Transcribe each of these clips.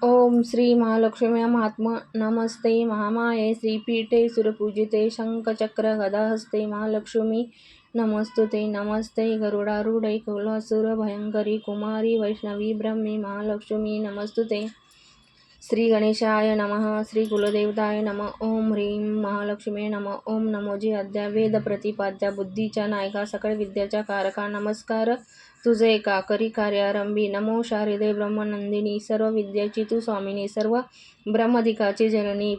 ओम श्री महालक्ष्मी महात्मा नमस्ते महामाये श्रीपीठे सुरपूजिते शंखचक्र गदाहस्ते महालक्ष्मी नमस्तुते नमस्ते गरुडारूढे कुलासुर भयंकरी कुमारी वैष्णवी ब्रह्मी महालक्ष्मी नमस्तुते। श्री गणेशाय नमः श्री कुलदेवताय नमः ओम ह्रीं महालक्ष्मी नमः ओम नमोजी अद्या वेद प्रतिपाद्या बुद्धीच्या नायका सकळ विद्याच्या कारका नमस्कार तुझे एका करी कार्यारंभी नमो शारदे ब्रह्मनंदिनी सर्व विद्याची तू स्वामिनी सर्व ब्रह्मधिकाची जननी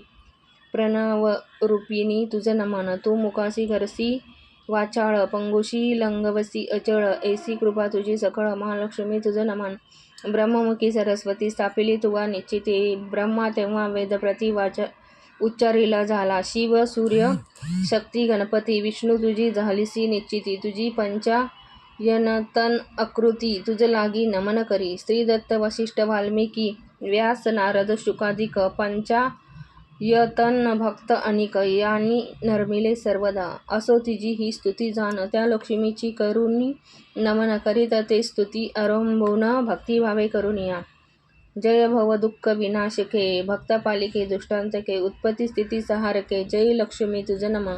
प्रणवरूपिणी तुझं नमन तू मुखासी घरसी वाचाळ पंगुशी लंगवसी अचळ ऐसी कृपा तुझी सकळ महालक्ष्मी तुझं नमन ब्रह्ममुखी सरस्वती स्थापिली तुवा निश्चिती ब्रह्मा तेव्हा वेदप्रती उच्चारिला झाला शिव सूर्य शक्ती गणपती विष्णू तुझी झालीसी निश्चिती तुझी पंचायनतन आकृती तुझ लागी नमन करी श्री दत्त वशिष्ठ वाल्मिकी व्यास नारद शुकादिक पंचायतन भक्त अनिक यांनी नर्मिले सर्वदा असो तिची ही स्तुती जाण त्या लक्ष्मीची करुणी नमन करीत ते स्तुती आरंभून भक्तिभावे करुनिया जय भव दुःख विनाशके भक्तपालिके दुष्टांतके उत्पत्ती स्थिती सहारके जय लक्ष्मी तुझ नम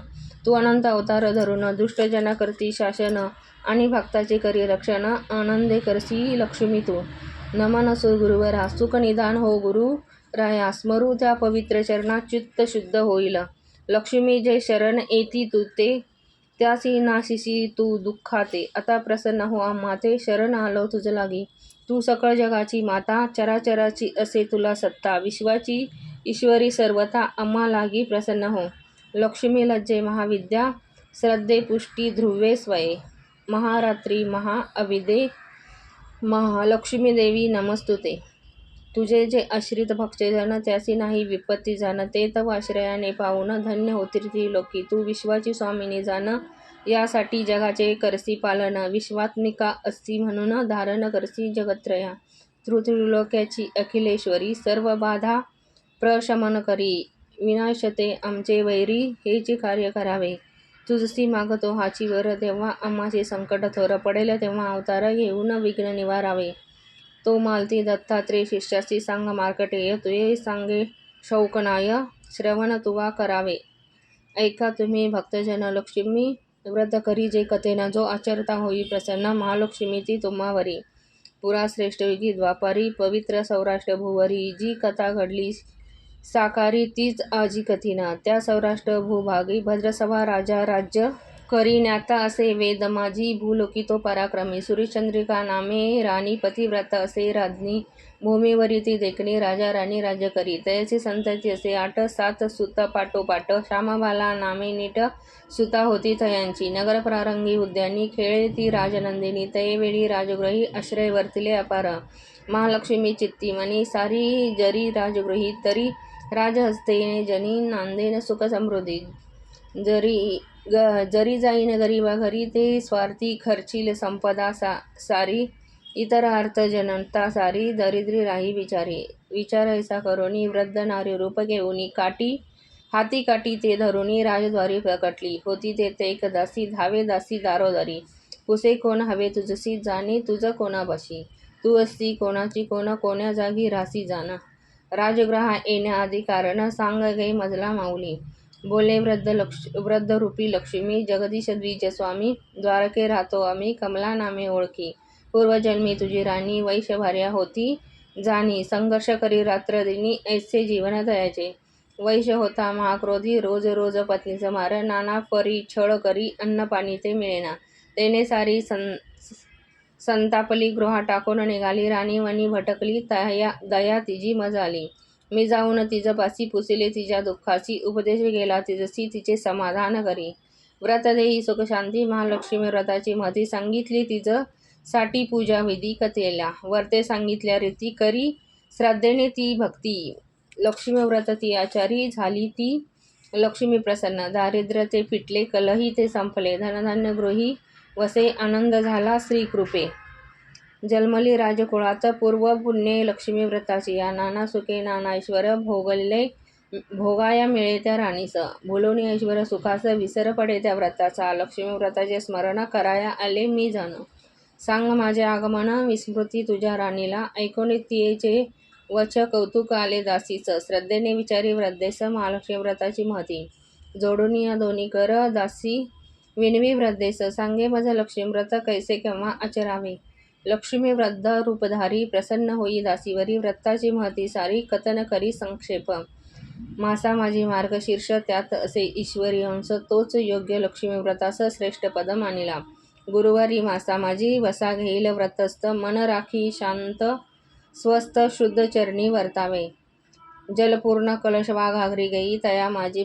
तू अनंत अवतार धरून दुष्टजना करती शासन आणि भक्ताचे करी रक्षण आनंदे करसी लक्ष्मी तू नमन सो गुरुवरा सुख निदान हो गुरु राया स्मरू त्या पवित्र चरणात चित्त शुद्ध होईल लक्ष्मी जय शरण येती तू ते त्यासी नाशिसी तू दुःखाते आता प्रसन्न हो आम्हा ते शरण आलो तुझ लागी तू सकळ जगाची माता चराचराची असे तुला सत्ता विश्वाची ईश्वरी सर्वता आम्हा लागी प्रसन्न हो लक्ष्मी लज्जे महाविद्या श्रद्धे पुष्टी ध्रुवे स्वये महारात्री महाअविदे महालक्ष्मी देवी नमस्तुते तुझे जे आश्रित भक्तजन त्यासी नाही विपत्ती जाण ते तव आश्रयाने पाहून धन्य होतील ती लोकी तू विश्वाची स्वामिनी जाण यासाठी जगाचे करसी पालन विश्वात्मिका असती म्हणून धारण करसी जगत्रया त्रिलोक्याची अखिलेश्वरी सर्व बाधा प्रशमन करी विनाशते आमचे वैरी हेचे कार्य करावे तुझसी मागतो हाची वर तेव्हा आम्हाचे संकट थोर पडेल तेव्हा अवतार घेऊन विघ्न निवारावे तो मालती दत्तात्रेय शिष्यासी सांग मार्कटेय तुये सांगे शौकनाय श्रवण तुवा करावे ऐका तुम्ही भक्तजन लक्ष्मी व्रत करी जे कथेना जो आचरता होई प्रसन्न महालक्ष्मी ती तुम्हावरी पुरा श्रेष्ठ युगी द्वापारी पवित्र सौराष्ट्र भूवरी जी कथा घडली साकारी तीच आजी कथिना त्या सौराष्ट्र भूभागी भद्रसभा राजा राज्य करीण्यात असे वेद माझी भूलोकी तो पराक्रमी सूर्यचंद्रिका नामे राणी पतिव्रत असे राज्ञी भूमीवरी ती देखणी राजा राणी राज्य करी तयाची संतती असे 8-7 सुत पाठोपाठ श्यामबाला नामे नीट सुता होती तयांची नगर प्रारंगी उद्यानी खेळे ती राजनंदिनी तयेवेळी राजगृही आश्रय वर्तिले अपार महालक्ष्मी चित्ती मनी सारी जरी राजगृही तरी राजहस्तेने जनी नांदेन सुख समृद्धी जरी जाईन गरीबा घरी ते स्वार्थी खर्चील संपदा सारी इतर अर्थ जनता सारी दरिद्री राही विचार ऐसा करोनी वृद्ध नारी रूप घेऊनी हाती काठी ते धरुनी राजद्वारी प्रकटली होती ते एक दासी धावे दासी दारोदारी पुसे कोण हवे तुझसी जाणे तुझ कोणा बशी तू असती कोणाची कोण्या जागी रासी जाण राजगृहा येण्याआधी कारण सांग गे मजला माऊली बोले वृद्ध रूपी लक्ष्मी जगदीश द्विज स्वामी द्वारके राहतो आम्ही कमला नामे ओळखी पूर्वजन्मी तुझी राणी वैश्यभार्या होती जाणी संघर्ष करी रात्र दिनी ऐसे जीवन दयाचे वैश्य होता महाक्रोधी रोज रोज पत्नीचं मार नाना परी छळ करी अन्न पाणी ते मिळेना तेने सारी संतापली गृहा टाकून निघाली राणी वनी भटकली दया तिची मजाली मी जाऊन तिज पासी पुसिले तिच्या दुःखाची उपदेश गेला तिजसी तिचे समाधान करी व्रत देई सुख शांती महालक्ष्मी व्रताची महती सांगितली तिज साठी पूजा विधी कथेला वर्ते सांगितल्या रीती करी श्रद्धेने ती भक्ती लक्ष्मी व्रत ती आचारी झाली ती लक्ष्मी प्रसन्न दारिद्र्य ते फिटले कलही ते संपले धनधान्य गृही वसे आनंद झाला श्री कृपे जन्मली राजकुळात पूर्व पुण्ये लक्ष्मी व्रताची या नाना सुखे नाना ऐश्वर भोगाया मिळे त्या राणीस भुलोनी ऐश्वर सुखास विसर पडे त्या व्रताचा लक्ष्मी व्रताचे स्मरण कराया आले मी जण सांग माझे आगमन विस्मृती तुझ्या राणीला ऐकून तिचे वच कौतुक आले दासीच, श्रद्धेने विचारी वृद्धेस महालक्ष्मी व्रताची महती. जोडून या दोन्ही कर दासी विनवी वृद्धेस, सांगे मज लक्ष्मी व्रत कैसे केव्हा आचरावे. लक्ष्मी वृद्ध रूपधारी प्रसन्न होई दासीवरी, व्रताची महती सारी कथन करी संक्षेप. मासा माझी मार्गशीर्ष त्यात असे ईश्वरी अंश, तोच योग्य लक्ष्मी व्रतास श्रेष्ठ पद मानिला. गुरुवारी मासा माझी वसा घेईल व्रतस्थ, मन राखी शांत स्वस्थ शुद्ध चरणी वर्तावे. जलपूर्ण कलशवा घागरी गई, तया माझी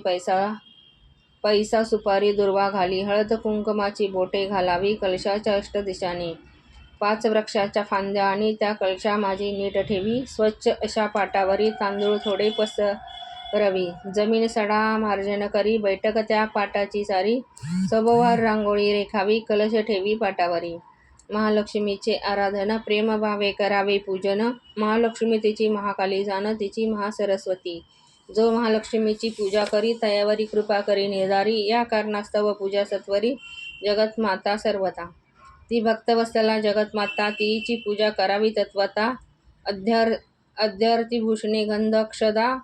पैसा सुपारी दुर्वा घाली. हळद कुंकुमाची बोटे घालावी कलशाच्या अष्टदिशांनी. 5 वृक्षाच्या फांद्या आणि त्या कलशा माझी नीट ठेवी. स्वच्छ अशा पाटावरी तांदूळ थोडे पसरवी. जमीन सडा मार्जन करी बैठक त्या पाटाची सारी. सभोवार रांगोळी रेखावी कलश ठेवी पाटावरी. महालक्ष्मीचे आराधन प्रेमभावे करावे पूजन. महालक्ष्मी तिची महाकाली जाण, तिची महासरस्वती. जो महालक्ष्मीची पूजा करी तयावरी कृपा करी निर्धारी. या कारणास्तव पूजा सत्वरी जगतमाता सर्वता. ती भक्तवत्सला जगतमाता, तिची पूजा करावी तत्वता. अद्यर्तिभूषणे गंध अक्षदा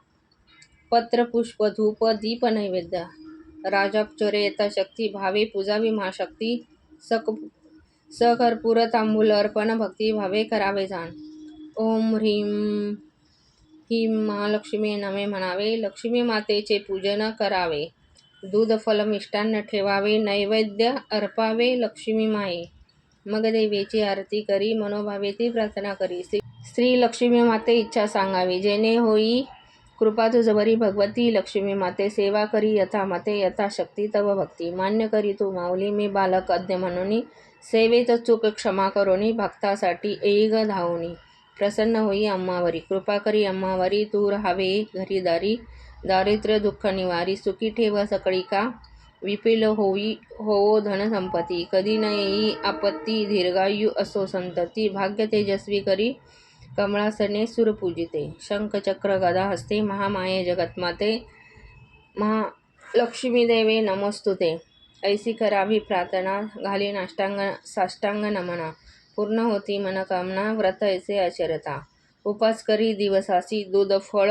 पत्र पुष्प धूप दीप नैवेद्य. राजोपचारे यथाशक्ती भावे पूजावी महाशक्ती. सकर्पूर तांबूल अर्पण भक्ती भावे करावे जाण. ओम ह्रीं हिं महालक्ष्मी नमे म्हणावे. लक्ष्मी मातेचे पूजन करावे. दूध फल मिष्टान्न ठेवावे. नैवेद्य अर्पावे लक्ष्मी माये. मग देवीची आरती करी मनोभावे ती प्रार्थना करी. श्री लक्ष्मी माते इच्छा सांगावी, जेणे होई कृपा तुझवरी भगवती. लक्ष्मी माते सेवा करी यथामते, यथाशक्ती तव भक्ती. मान्य करी तू माऊली, मी बालक अद्य म्हणूनी. सेवेत चूक क्षमा करोनी, भक्तासाठी येई ग धावोनी. प्रसन्न होई अम्मावरी, कृपा करी अम्मावरी. तू राहावे घरी दारी, दारिद्र्य दुःख निवारी. सुखी ठेव सकळिका, विपुल होवो धन संपत्ती. कधी न येई आपत्ती, दीर्घायु असो संतती. भाग्य तेजस्वी करी कमळासने सुरपूजिते. शंख चक्र गदा हस्ते महामाये जगतमाते. महालक्ष्मी देवे नमोस्तुते. ऐसी करावी प्रार्थना, घाली साष्टांग नमना. पूर्ण होती मनकामना, व्रत ऐसे आचरता. उपास करी दिवसासी, दूध फळ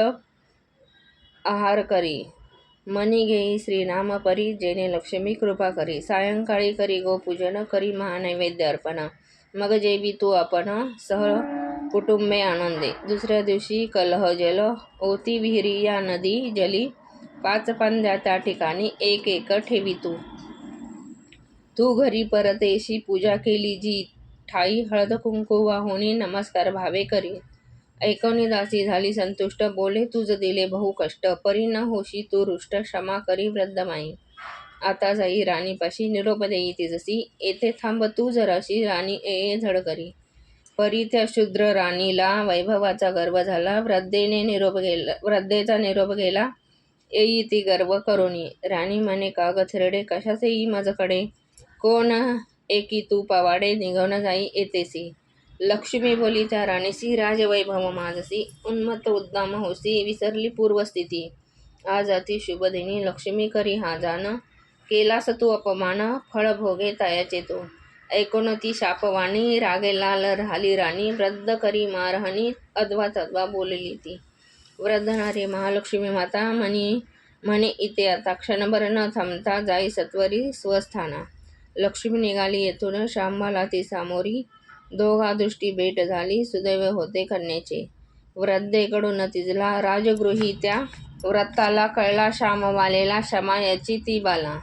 आहार करी. मनी घेई श्रीनाम परी, जेणे लक्ष्मी कृपा करी. सायंकाळी करी गोपूजन, करी महानैवेद्य अर्पण. मग जेवी तू आपण सह कुटुंबे आनंदे. दुसऱ्या दिवशी कलह जल ओती विहिरी या नदी जली. 5 फांद्या त्या ठिकाणी एक एक ठेवी तू. तू घरी परतेशी पूजा केली जी ठाई. हळद कुंकू वाहुनी नमस्कार भावे करी. ऐकोनी दासी झाली संतुष्ट, बोले तुझ दिले बहु कष्ट. परी न होशी तू रुष्ट, क्षमा करी वृद्धमाई. आता जाई राणीपाशी, निरोप देई तिजसी. येथे थांब तू जराशी, राणी ये झड करी. परी त्या शूद्र राणीला वैभवाचा गर्व झाला. वृद्धेचा निरोप गेला, येई ती गर्व करोनी. राणी म्हणे का ग थिरडे, कशाचे येई माझकडे. कोण एकी तू पवाडे, निघून जाई येतेसी. लक्ष्मी बोली त्या राणीसी, राजवैभव माझसी. उन्मत्त उद्दाम होसी, विसरली पूर्वस्थिती. आज अति शुभ दिनी लक्ष्मी करी हा जाण. केलास तू अपमान, फळ भोगे तयाचे तो. ऐकून ती शापवाणी, रागे लाल राहिली राणी. वृद्ध करी मारहाणी, अद्वा तद्वा बोलली ती. वृद्ध नारी महालक्ष्मी माता म्हणे इथे आता क्षणभर न थांबता, जाई सत्वरी स्वस्थाना. लक्ष्मी निघाली येथून, शांबाला ती सामोरी. दोघा दृष्टी भेट झाली, सुदैव होते कन्येचे. वृद्धेकडून तिजला राजगृही त्या. व्रताला कळला श्यामबालेला, क्षमा याची ती बाला.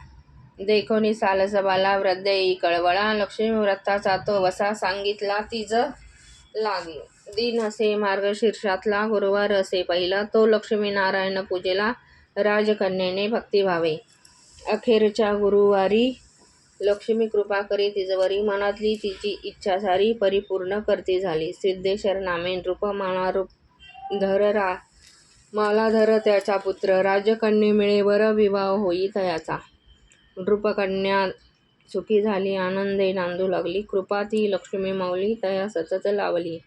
देखोनी सालस बाला, वृद्ध येई कळवळा. लक्ष्मी व्रताचा तो वसा, सांगितला तिज लागी. दिन असे मार्गशीर्षातला, गुरुवार असे पहिला. तो लक्ष्मी नारायण पूजेला, राजकन्येने भक्तिभावे. अखेरच्या गुरुवारी लक्ष्मी कृपा करी तिजवरी. मनातली तिची इच्छा सारी परिपूर्ण करती झाली. सिद्धेश्वर नामे नृप, मालाधर त्याचा पुत्र. राजकन्ये मिळेवर विवाह होई तयाचा. नृपकन्या सुखी झाली, आनंदे नांदू लागली. कृपा ती लक्ष्मी माऊली तया सतत लावली.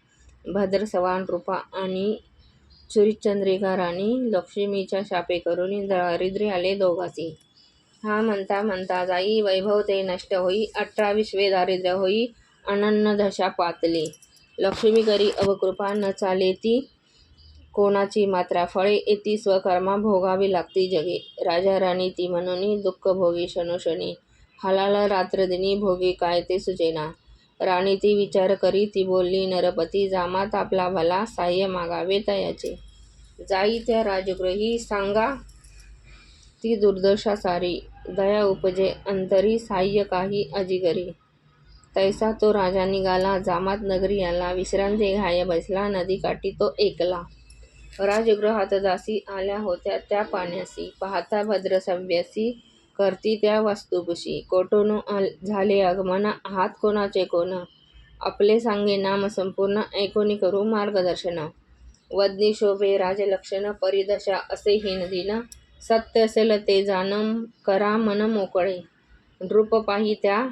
भद्रसवा नृपा आणि चुरीचंद्रिका राणी. लक्ष्मीच्या शापे करुणी दारिद्र्य आले दोघासी. हा म्हणता म्हणता जाई, वैभव ते नष्ट होई. 18 विश्वे दारिद्र्य होई, अनन्न दशा पातली. लक्ष्मी करी अवकृपा, न चाले ती कोणाची मात्रा फळे येती स्वकर्मा भोगावी लागती जगे. राजा राणी ती म्हणून दुःख भोगी क्षणोक्षणी, हालाल रात्रदिनी भोगी काय ते सुचेना. राणी ती विचार करी ती बोलली नरपती, जामात आपला भला साह्य मागावे तयाचे. जाई त्या राजगृही सांगा ती दुर्दशा सारी, दया उपजे अंतरी साह्य काही अजिगरी. तैसा तो राजा निघाला जामात नगरी आला, विश्रांती घ्याय बसला नदी काठी तो एकला. राजगृहात दासी आल्या होत्या त्या पाण्यासी, पाहता भद्र सव्यासी करती त्या वस्तुभूषी. कोठून झाले आगमन हात कोणाचे कोण, आपले सांगे नाम संपूर्ण ऐकोनी करू मार्गदर्शन. वदनी शोभे राजलक्षण परिदशा असे हीन दिन, सत्य असेल ते जाण करा मन मोकळे. नृप पाही त्या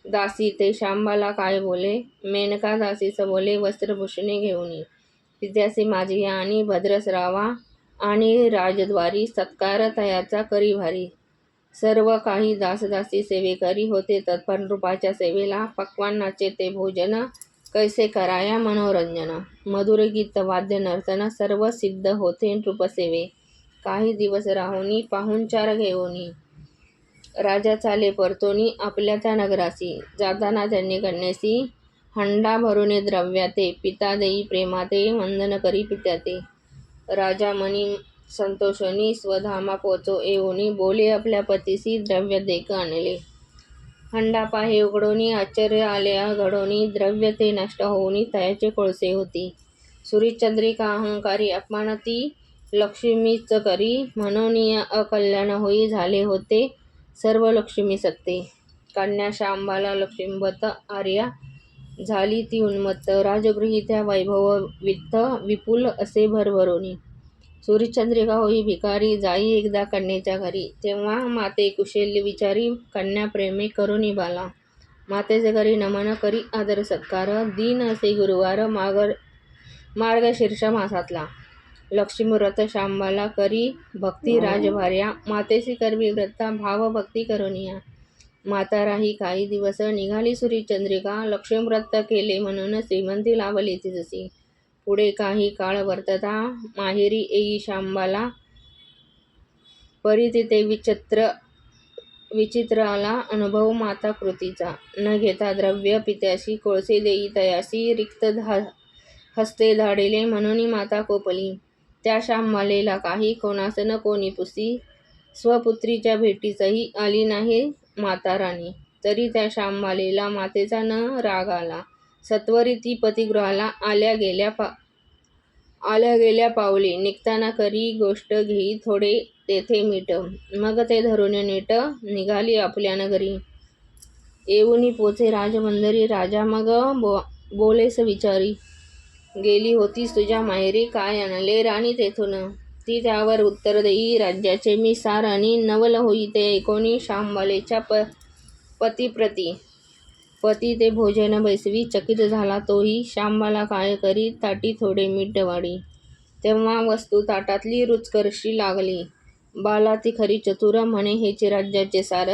दासी ते शांबाला काय बोले, मेनका दासीस बोले वस्त्रभूषणे घेऊनी. पित्यासी माझी आणि भद्रस्रावा आणि राजद्वारी, सत्कार तयाचा करी भारी. सर्व काही दासदासी सेवेकरी होते तत्पर नृपाच्या सेवेला, पक्वान्नाचे ते भोजन कैसे कराया मनोरंजन. मधुर गीत वाद्य नर्तन सर्व सिद्ध होते नृपसेवे, काही दिवस राहुनी पाहुणचार घेऊनी. राजा चाले परतोनी आपल्या त्या नगरासी, जाताना त्यांनी कन्येसी हंडा भरुने द्रव्याते, पिता देई प्रेमाते वंदन करी पित्याते. राजा मनी संतोषणी स्वधामा पोचो येऊनी, बोले आपल्या पतीसी द्रव्य देक आणले. हंडा पाहे उघडोनी आश्चर्य आले घडोनी, द्रव्य ते नष्ट होऊनी तयाचे कोळसे होती. सूर्यचंद्रिका अहंकारी अपमान ती लक्ष्मीच करी, म्हणून अकल्याण होई झाले होते सर्व लक्ष्मी सत्ते. कन्या शांबाला लक्ष्मीवत आर्या झाली ती उन्मत्त, राजगृही त्या वैभववित्त विपुल असे भरभरोनी. सूर्यचंद्रिका होई भिकारी जाई एकदा कन्येच्या घरी, तेव्हा माते कुशल विचारी कन्या प्रेमे करुणी बाला. मातेचे घरी नमन करी आदर सत्कार, दिन असे गुरुवार मार्गशीर्ष मासातला. लक्ष्मीव्रत शांबाला करी भक्ती राजभार्या, मातेसी करवी व्रता भाव भक्ती करुनिया. माता राही काही दिवस निघाली सूर्यचंद्रिका, लक्ष्मीव्रत केले म्हणून श्रीमंती लाभली ती जशी. पुढे काही काळ वर्तता माहेरी येई शांबाला, परी तिथे विचित्र आला अनुभव माता कृतीचा. न घेता द्रव्य पित्याशी कोळसे देई तयासी, रिक्त हस्ते धाडिले म्हणून माता कोपली. त्या शांबालेला काही कोणास न कोणी पुसी, स्वपुत्रीच्या भेटीसही आली नाही माता राणी. तरी त्या शांबालेला मातेचा न राग आला, सत्वरी ती पतिगृहाला आल्या गेल्या पावली. निघताना करी गोष्ट घेई थोडे तेथे मीठ, मग ते धरून नीट निघाली आपल्या नगरी. येऊनी पोचे राजबंदरी, राजा मग बोलेस विचारी, गेली होतीस तुझ्या माहेरी काय आणले राणी तेथून. ती त्यावर उत्तर देई, राज्याचे मी सार आणि नवल होई ते ऐकोनी शांबालेच्या पतीप्रती. पती ते भोजन बैसवी चकित झाला तोही, शांबाला काय करी ताटी थोडे मीठ वाढी. तेव्हा वस्तू ताटातली रुचकरशी लागली, बाला ती खरी चतुर म्हणे हेचे राज्याचे सार.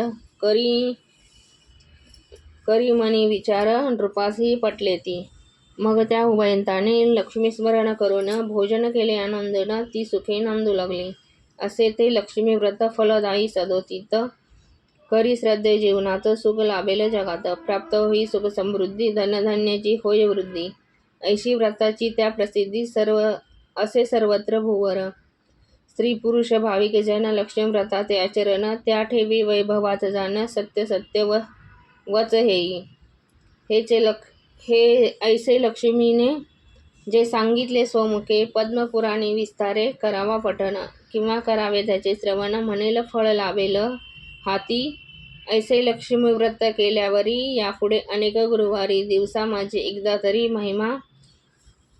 करी मनी विचार नृपासही पटले ती. मग त्या उभयंताने लक्ष्मीस्मरण करून भोजन केले आनंदन, ती सुखे नांदू लागली. असे ते लक्ष्मीव्रत फलदायी सदोदित, करी श्रद्धे जीवनात सुख लाभेल जगात. प्राप्त होई सुख समृद्धी, धनधान्याची होय वृद्धी. ऐशी व्रताची त्या प्रसिद्धी, असे सर्वत्र भूवर. स्त्री पुरुष भाविक जन लक्ष्मीव्रताचे आचरण, त्या ठेवी वैभवात जाण सत्य सत्य वच हेई. हे ऐसे लक्ष्मीने जे सांगितले स्वमुखे, पद्मपुराणी विस्तारे करावा पठण, किंवा करावे त्याचे श्रवण, म्हणेल फळ लाभेल हाती. ऐसे लक्ष्मीव्रत केल्यावरी यापुढे अनेक गुरुवारी, दिवसा माझे एकदा तरी महिमा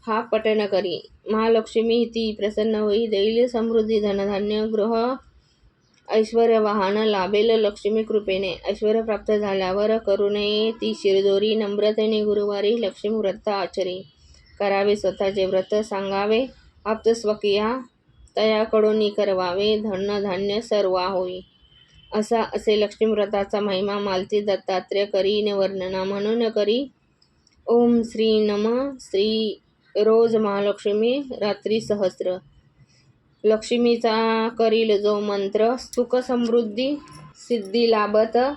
हा पठण करी. महालक्ष्मी ती प्रसन्न होई, देईल समृद्धी धनधान्य गृह ऐश्वर्य वाहन, लाभेल लक्ष्मी कृपेने. ऐश्वर्य प्राप्त झाल्यावर करू नये ती शिरजोरी, नम्रतेने गुरुवारी लक्ष्मीव्रत आचरी. करावे स्वतःचे व्रत, सांगावे आप्तस्वकीया, तयाकडून करवावे धनधान्य सर्वा होई. असा असे लक्ष्मीव्रताचा महिमा मालती दत्तात्रेय करीन वर्णना, म्हणून करी. ओम श्री नम श्री रोज महालक्ष्मी रात्री सहस्र. लक्ष्मीचा करील जो मंत्र सुख समृद्धी सिद्धी लाभत.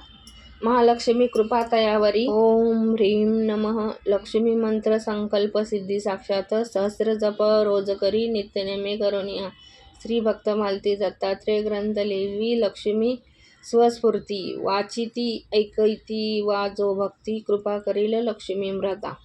महालक्ष्मी कृपा तयावरी. ओम ह्रीं नमः. लक्ष्मी मंत्र संकल्प सिद्धी साक्षात. सहस्र जप रोज करी नित्यनेमे करुनिया. श्री भक्त मालती दत्तात्रेय ग्रंथ लेवी. लक्ष्मी स्वस्फूर्ती वाचिती ऐकैती वा जो भक्ती कृपा करील लक्ष्मी म्रता.